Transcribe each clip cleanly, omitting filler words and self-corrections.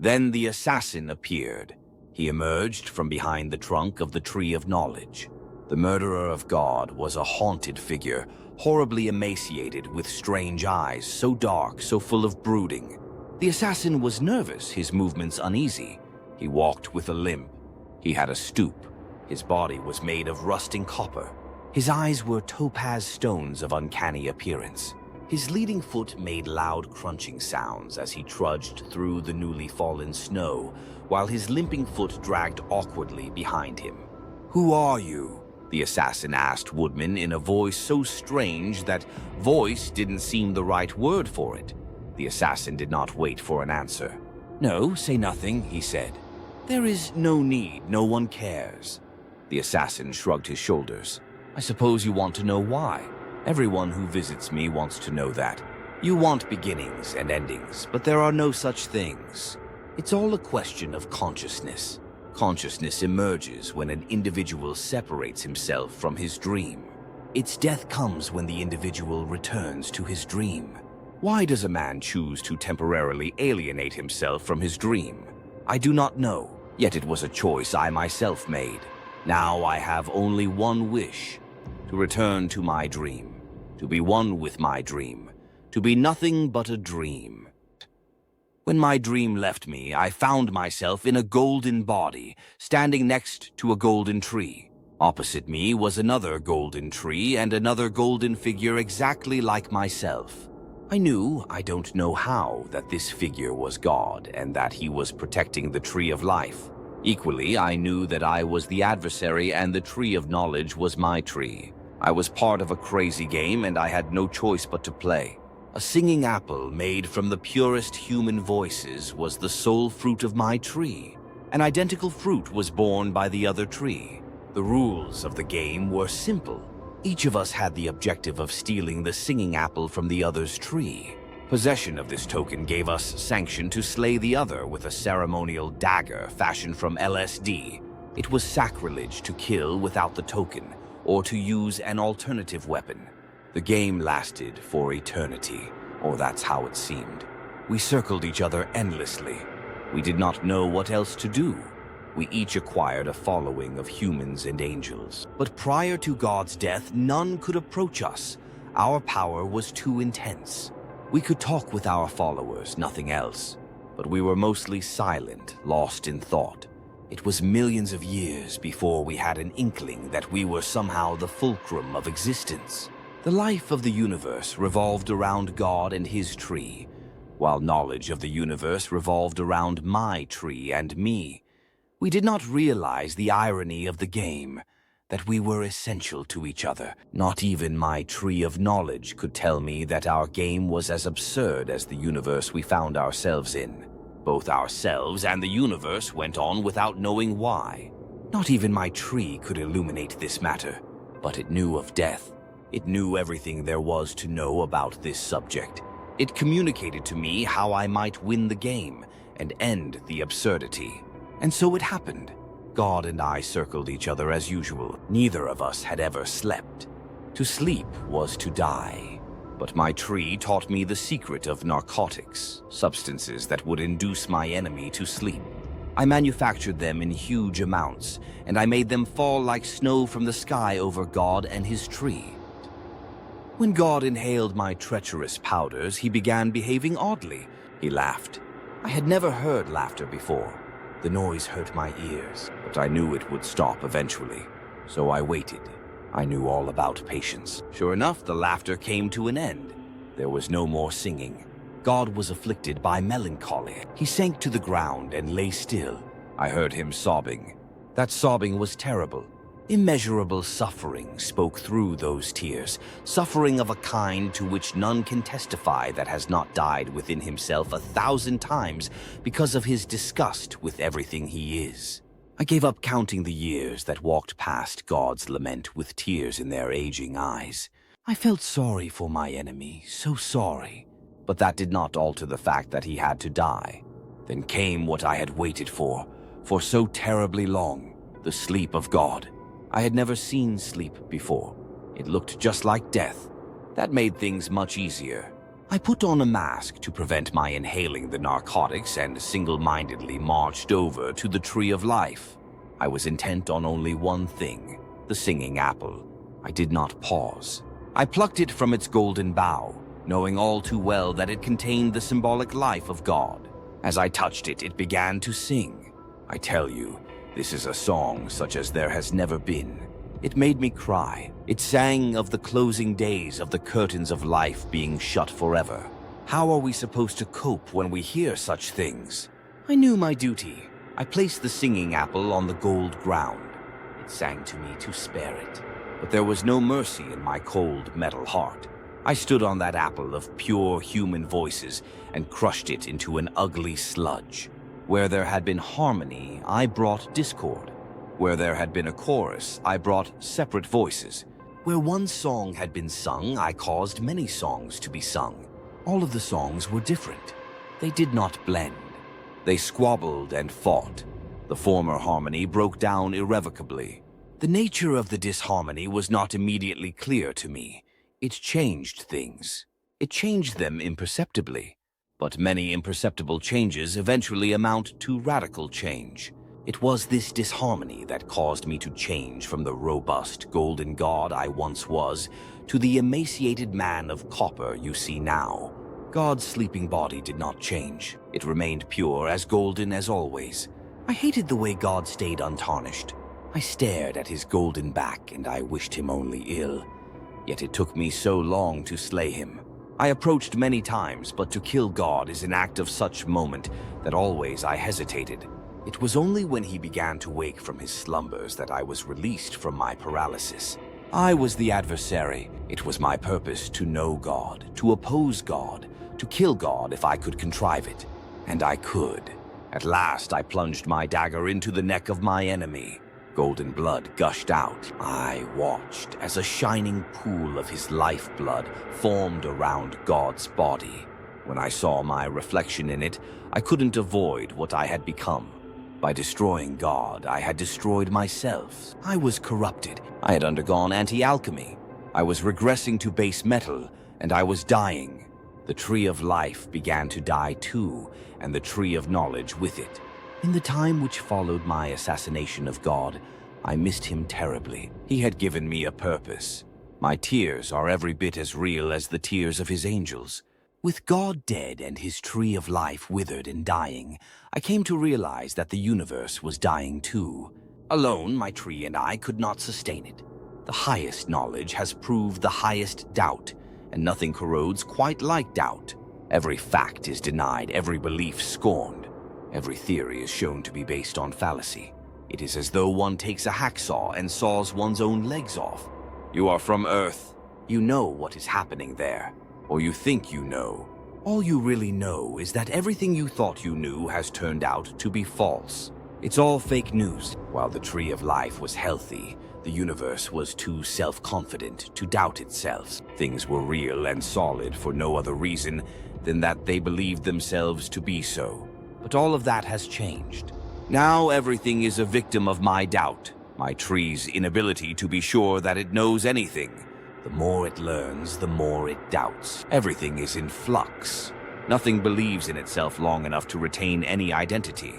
Then the assassin appeared. He emerged from behind the trunk of the tree of knowledge. The murderer of God was a haunted figure, horribly emaciated with strange eyes, so dark, so full of brooding. The assassin was nervous, his movements uneasy. He walked with a limp. He had a stoop. His body was made of rusting copper. His eyes were topaz stones of uncanny appearance. His leading foot made loud crunching sounds as he trudged through the newly fallen snow, while his limping foot dragged awkwardly behind him. "Who are you?" the assassin asked Woodman in a voice so strange that voice didn't seem the right word for it. The assassin did not wait for an answer. "No, say nothing," he said. "There is no need, no one cares." The assassin shrugged his shoulders. "I suppose you want to know why. Everyone who visits me wants to know that. You want beginnings and endings, but there are no such things. It's all a question of consciousness. Consciousness emerges when an individual separates himself from his dream. Its death comes when the individual returns to his dream. Why does a man choose to temporarily alienate himself from his dream? I do not know, yet it was a choice I myself made. Now I have only one wish: to return to my dream, to be one with my dream, to be nothing but a dream. When my dream left me, I found myself in a golden body, standing next to a golden tree. Opposite me was another golden tree and another golden figure exactly like myself. I knew, I don't know how, that this figure was God and that he was protecting the tree of life. Equally, I knew that I was the adversary and the tree of knowledge was my tree. I was part of a crazy game and I had no choice but to play. A singing apple made from the purest human voices was the sole fruit of my tree. An identical fruit was born by the other tree. The rules of the game were simple. Each of us had the objective of stealing the singing apple from the other's tree. Possession of this token gave us sanction to slay the other with a ceremonial dagger fashioned from LSD. It was sacrilege to kill without the token, or to use an alternative weapon. The game lasted for eternity, or that's how it seemed. We circled each other endlessly. We did not know what else to do. We each acquired a following of humans and angels. But prior to God's death, none could approach us. Our power was too intense. We could talk with our followers, nothing else. But we were mostly silent, lost in thought. It was millions of years before we had an inkling that we were somehow the fulcrum of existence. The life of the universe revolved around God and his tree, while knowledge of the universe revolved around my tree and me. We did not realize the irony of the game, that we were essential to each other. Not even my tree of knowledge could tell me that our game was as absurd as the universe we found ourselves in. Both ourselves and the universe went on without knowing why. Not even my tree could illuminate this matter, but it knew of death. It knew everything there was to know about this subject. It communicated to me how I might win the game and end the absurdity. And so it happened. God and I circled each other as usual. Neither of us had ever slept. To sleep was to die. But my tree taught me the secret of narcotics, substances that would induce my enemy to sleep. I manufactured them in huge amounts, and I made them fall like snow from the sky over God and his tree. When God inhaled my treacherous powders, he began behaving oddly. He laughed. I had never heard laughter before. The noise hurt my ears, but I knew it would stop eventually. So I waited. I knew all about patience. Sure enough, the laughter came to an end. There was no more singing. God was afflicted by melancholy. He sank to the ground and lay still. I heard him sobbing. That sobbing was terrible. Immeasurable suffering spoke through those tears, suffering of a kind to which none can testify that has not died within himself 1,000 times because of his disgust with everything he is. I gave up counting the years that walked past God's lament with tears in their aging eyes. I felt sorry for my enemy, so sorry. But that did not alter the fact that he had to die. Then came what I had waited for so terribly long, the sleep of God. I had never seen sleep before. It looked just like death. That made things much easier. I put on a mask to prevent my inhaling the narcotics and single-mindedly marched over to the Tree of Life. I was intent on only one thing, the singing apple. I did not pause. I plucked it from its golden bough, knowing all too well that it contained the symbolic life of God. As I touched it, it began to sing. I tell you, this is a song such as there has never been. It made me cry. It sang of the closing days of the curtains of life being shut forever. How are we supposed to cope when we hear such things? I knew my duty. I placed the singing apple on the gold ground. It sang to me to spare it. But there was no mercy in my cold metal heart. I stood on that apple of pure human voices and crushed it into an ugly sludge. Where there had been harmony, I brought discord. Where there had been a chorus, I brought separate voices. Where one song had been sung, I caused many songs to be sung. All of the songs were different. They did not blend. They squabbled and fought. The former harmony broke down irrevocably. The nature of the disharmony was not immediately clear to me. It changed things. It changed them imperceptibly. But many imperceptible changes eventually amount to radical change. It was this disharmony that caused me to change from the robust golden god I once was to the emaciated man of copper you see now. God's sleeping body did not change. It remained pure, as golden as always. I hated the way God stayed untarnished. I stared at his golden back and I wished him only ill. Yet it took me so long to slay him. I approached many times, but to kill God is an act of such moment that always I hesitated. It was only when he began to wake from his slumbers that I was released from my paralysis. I was the adversary. It was my purpose to know God, to oppose God, to kill God if I could contrive it. And I could. At last I plunged my dagger into the neck of my enemy. Golden blood gushed out. I watched as a shining pool of his lifeblood formed around God's body. When I saw my reflection in it, I couldn't avoid what I had become. By destroying God, I had destroyed myself. I was corrupted. I had undergone anti-alchemy. I was regressing to base metal, and I was dying. The tree of life began to die too, and the tree of knowledge with it. In the time which followed my assassination of God, I missed him terribly. He had given me a purpose. My tears are every bit as real as the tears of his angels. With God dead and his tree of life withered and dying, I came to realize that the universe was dying too. Alone, my tree and I could not sustain it. The highest knowledge has proved the highest doubt, and nothing corrodes quite like doubt. Every fact is denied, every belief scorned. Every theory is shown to be based on fallacy. It is as though one takes a hacksaw and saws one's own legs off. You are from Earth. You know what is happening there. Or you think you know. All you really know is that everything you thought you knew has turned out to be false. It's all fake news. While the tree of life was healthy, the universe was too self-confident to doubt itself. Things were real and solid for no other reason than that they believed themselves to be so. But all of that has changed. Now everything is a victim of my doubt, my tree's inability to be sure that it knows anything. The more it learns, the more it doubts. Everything is in flux. Nothing believes in itself long enough to retain any identity.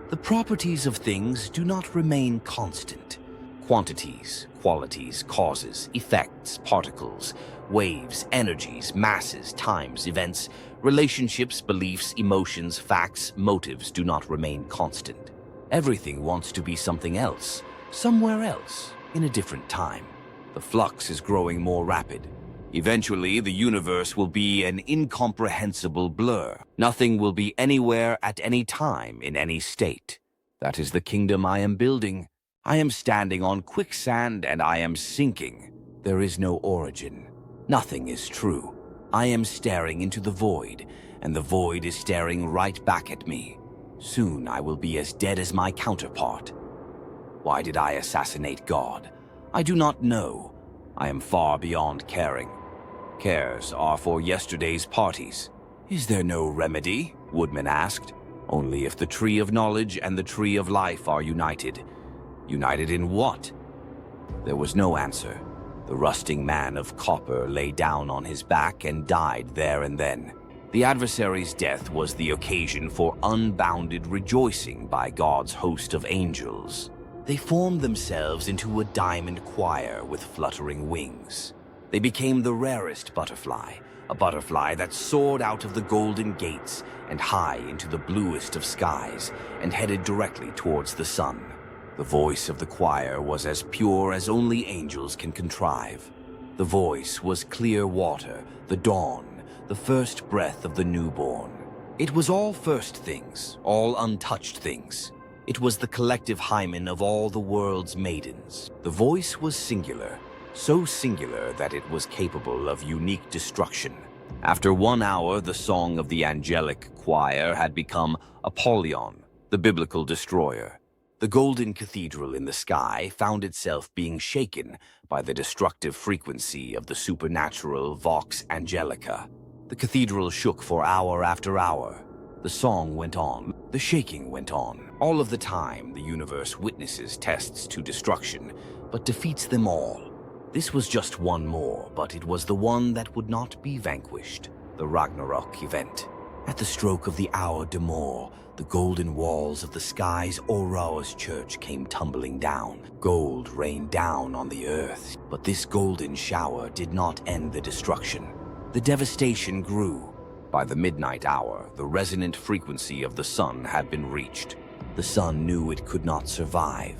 The properties of things do not remain constant. Quantities, qualities, causes, effects, particles, waves, energies, masses, times, events, relationships, beliefs, emotions, facts, motives do not remain constant. Everything wants to be something else, somewhere else, in a different time. The flux is growing more rapid. Eventually, the universe will be an incomprehensible blur. Nothing will be anywhere at any time in any state. That is the kingdom I am building. I am standing on quicksand and I am sinking. There is no origin. Nothing is true. I am staring into the void, and the void is staring right back at me. Soon I will be as dead as my counterpart. Why did I assassinate God? I do not know. I am far beyond caring. Cares are for yesterday's parties. Is there no remedy? Woodman asked. Only if the tree of knowledge and the tree of life are united. United in what? There was no answer. The rusting man of copper lay down on his back and died there and then. The adversary's death was the occasion for unbounded rejoicing by God's host of angels. They formed themselves into a diamond choir with fluttering wings. They became the rarest butterfly, a butterfly that soared out of the golden gates and high into the bluest of skies and headed directly towards the sun. The voice of the choir was as pure as only angels can contrive. The voice was clear water, the dawn, the first breath of the newborn. It was all first things, all untouched things. It was the collective hymen of all the world's maidens. The voice was singular, so singular that it was capable of unique destruction. After 1 hour, the song of the angelic choir had become Apollyon, the biblical destroyer. The golden cathedral in the sky found itself being shaken by the destructive frequency of the supernatural Vox Angelica. The cathedral shook for hour after hour. The song went on, the shaking went on. All of the time, the universe witnesses tests to destruction, but defeats them all. This was just one more, but it was the one that would not be vanquished, the Ragnarok event. At the stroke of the hour de mort, the golden walls of the sky's Ora's church came tumbling down. Gold rained down on the earth, but this golden shower did not end the destruction. The devastation grew. By the midnight hour, the resonant frequency of the sun had been reached. The sun knew it could not survive.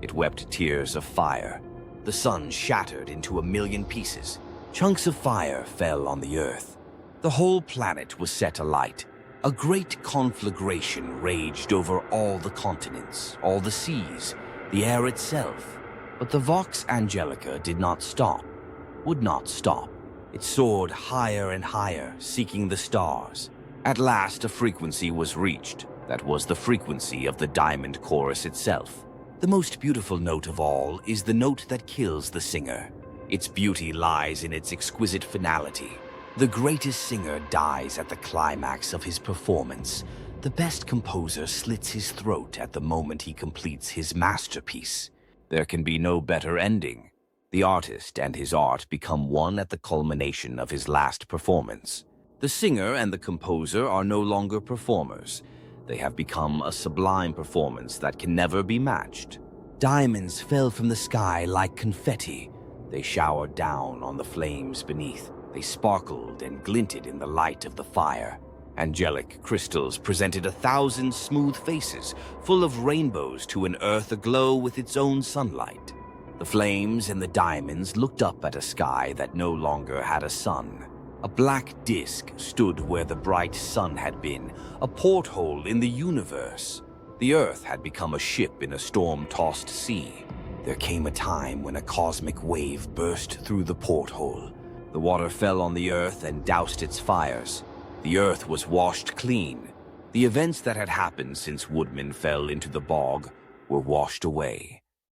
It wept tears of fire. The sun shattered into 1,000,000 pieces. Chunks of fire fell on the earth. The whole planet was set alight. A great conflagration raged over all the continents, all the seas, the air itself. But the Vox Angelica did not stop, would not stop. It soared higher and higher, seeking the stars. At last, a frequency was reached. That was the frequency of the diamond chorus itself. The most beautiful note of all is the note that kills the singer. Its beauty lies in its exquisite finality. The greatest singer dies at the climax of his performance. The best composer slits his throat at the moment he completes his masterpiece. There can be no better ending. The artist and his art become one at the culmination of his last performance. The singer and the composer are no longer performers. They have become a sublime performance that can never be matched. Diamonds fell from the sky like confetti. They showered down on the flames beneath. They sparkled and glinted in the light of the fire. Angelic crystals presented 1,000 smooth faces, full of rainbows to an earth aglow with its own sunlight. The flames and the diamonds looked up at a sky that no longer had a sun. A black disk stood where the bright sun had been, a porthole in the universe. The earth had become a ship in a storm-tossed sea. There came a time when a cosmic wave burst through the porthole. The water fell on the earth and doused its fires. The earth was washed clean. The events that had happened since Woodman fell into the bog were washed away.